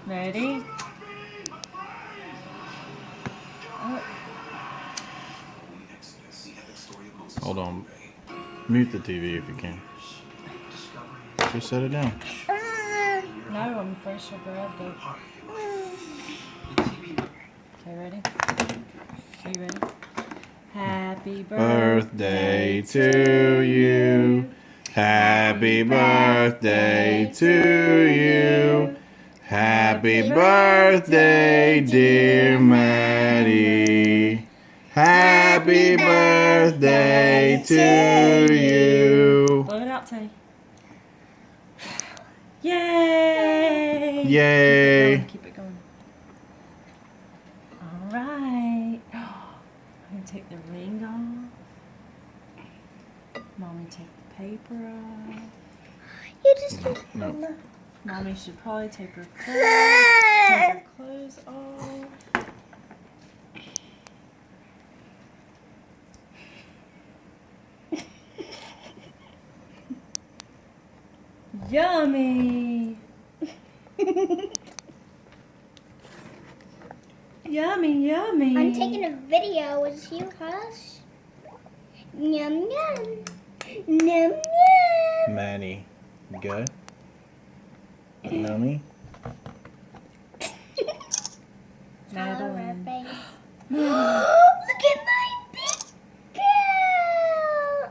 Alright. Ready? Oh. Hold on. Mute the TV if you can. Just set it down. No, I'm afraid she'll grab it. Okay, ready? Are you ready? Happy Birthday to you. Happy birthday to you. Happy birthday, dear Maddie. Happy birthday to you. Blow it out, Tay. Yay! Yay. Keep it going. All right. I'm going to take the ring off. Mommy, take the paper off. You just No. Mommy should probably take her clothes off. Yummy! Yummy, yummy. I'm taking a video with you, Hush. Yum yum. Yum yum. Maddie, you good? Mommy? Madeline. Look at my big girl.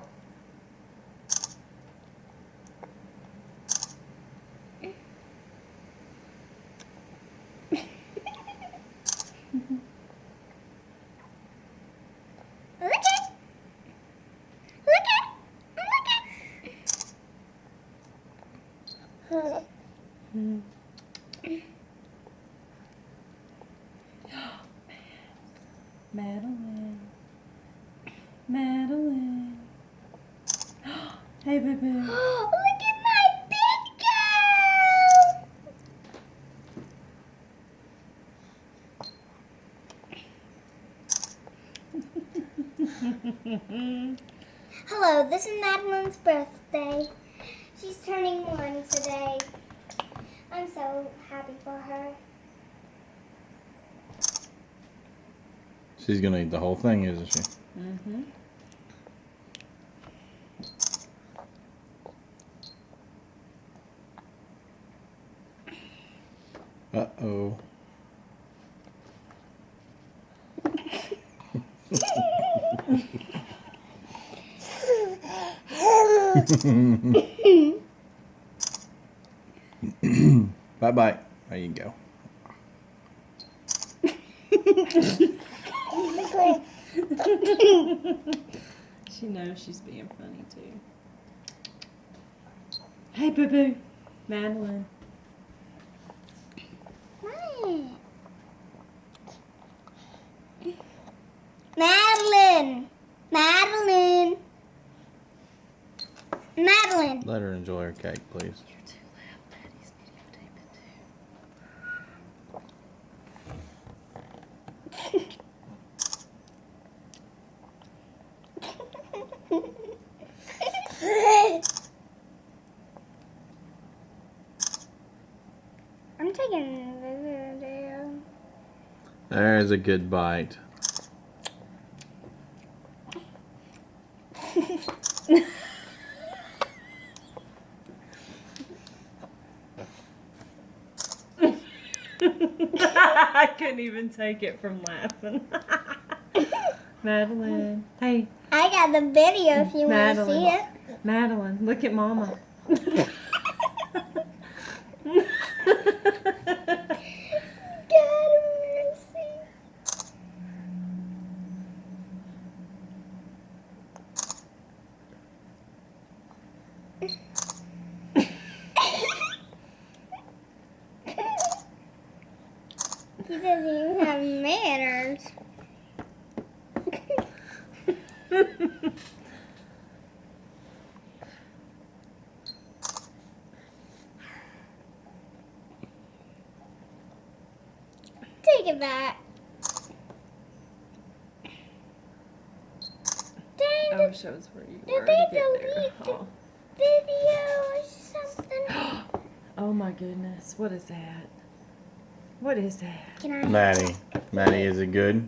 Look at. Look at. Look at. Madeline. Madeline. Hey, baby. Look at my big girl. Hello, this is Madeline's birthday. She's turning 1 today. I'm so happy for her. She's gonna eat the whole thing, isn't she? Mm-hmm. Uh-oh. Bye-bye. There you go. She knows she's being funny, too. Hey, boo-boo. Madeline. Madeline. Madeline. Madeline. Let her enjoy her cake, please. You're too loud. Daddy's videotaping, I'm taking a video. There's a good bite. I couldn't even take it from laughing. Madeline. Hey, I got the video if you want to see Madeline. it. Madeline, look at Mama. God mercy. He doesn't even have manners. Take it back. Dang, I wish I was where you did were they to get there. delete the Oh. video or something? Oh my goodness. What is that? What is that? Can I? Maddie. Maddie, is it good?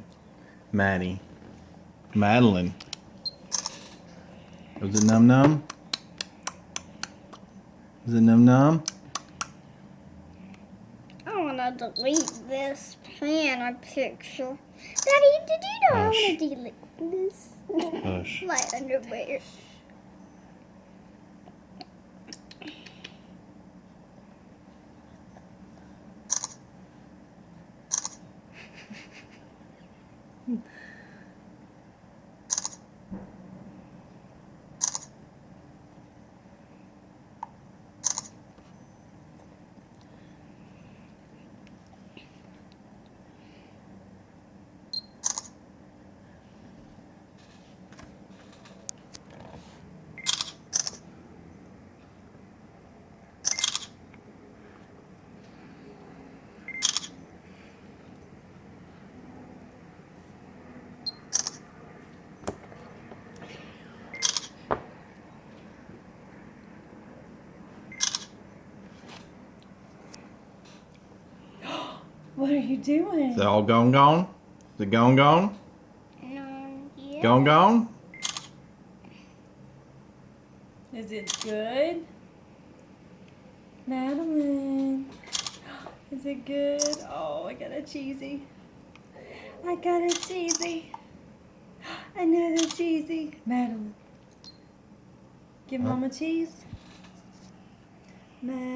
Maddie. Madeline. Was it num num? Is it num num? I want to delete this piano picture. Daddy, did you know I Hush. want to delete this? Hush. My underwear. What are you doing? Is it all gone gone? Is it gone gone? No, yeah. Gone gone? Is it good? Madeline. Is it good? Oh, I got a cheesy. I got a cheesy. Another cheesy. Madeline. Give Mama cheese.